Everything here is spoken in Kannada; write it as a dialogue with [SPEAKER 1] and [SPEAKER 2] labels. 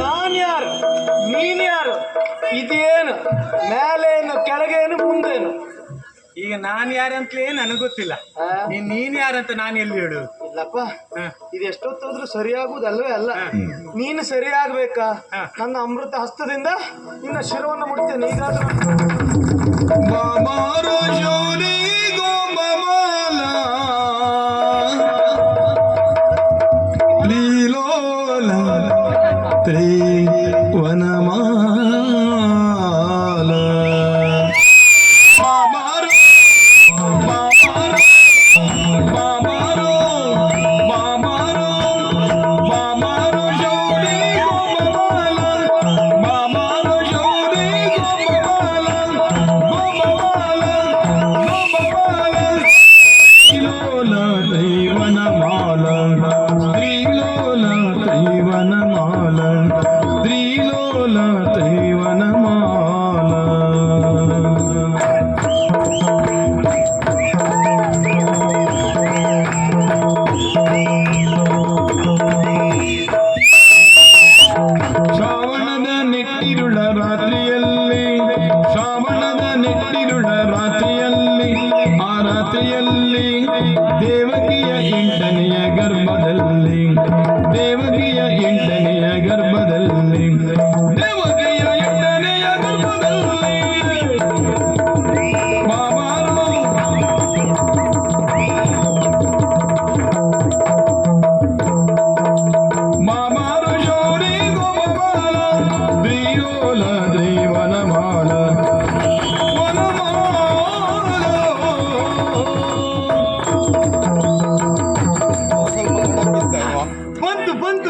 [SPEAKER 1] ನಾನ್ಯಾರು ನೀನ್ಯಾರು ಇದೇನು ಮೇಲೇನು ಕೆಳಗೇನು ಮುಂದೇನು?
[SPEAKER 2] ಈಗ ನಾನ್ ಯಾರಂತಲೇ ನನಗೆ ಗೊತ್ತಿಲ್ಲ. ನೀನ್ ಯಾರಂತ ನಾನು ಎಲ್ಲಿ ಹೇಳು?
[SPEAKER 1] ಇಲ್ಲಪ್ಪ, ಇದು ಎಷ್ಟೊತ್ತಾದ್ರೂ ಸರಿಯಾಗುವುದಲ್ವೇ ಅಲ್ಲ. ನೀನು ಸರಿಯಾಗ್ಬೇಕಾ? ನನ್ನ ಅಮೃತ ಹಸ್ತದಿಂದ ನಿನ್ನ ಶಿರವನ್ನು ಮುಡ್ತೇನೆ. ಈಗಾದ್ರೂ
[SPEAKER 3] ದೇವಕಿಯ ಎಂಟನೆಯ ಗರ್ಭದಲ್ಲಿ ದೇವಕಿಯ ಎಂಟನೆಯ ಗರ್ಭದಲ್ಲಿ ಮಾಮಾರು ಶೌರಿ ಗೋಪಾಲ ದ್ರಿಯೋಲ ದ್ರಿವನಮಾಲ
[SPEAKER 2] ಬಂತು ಬಂತು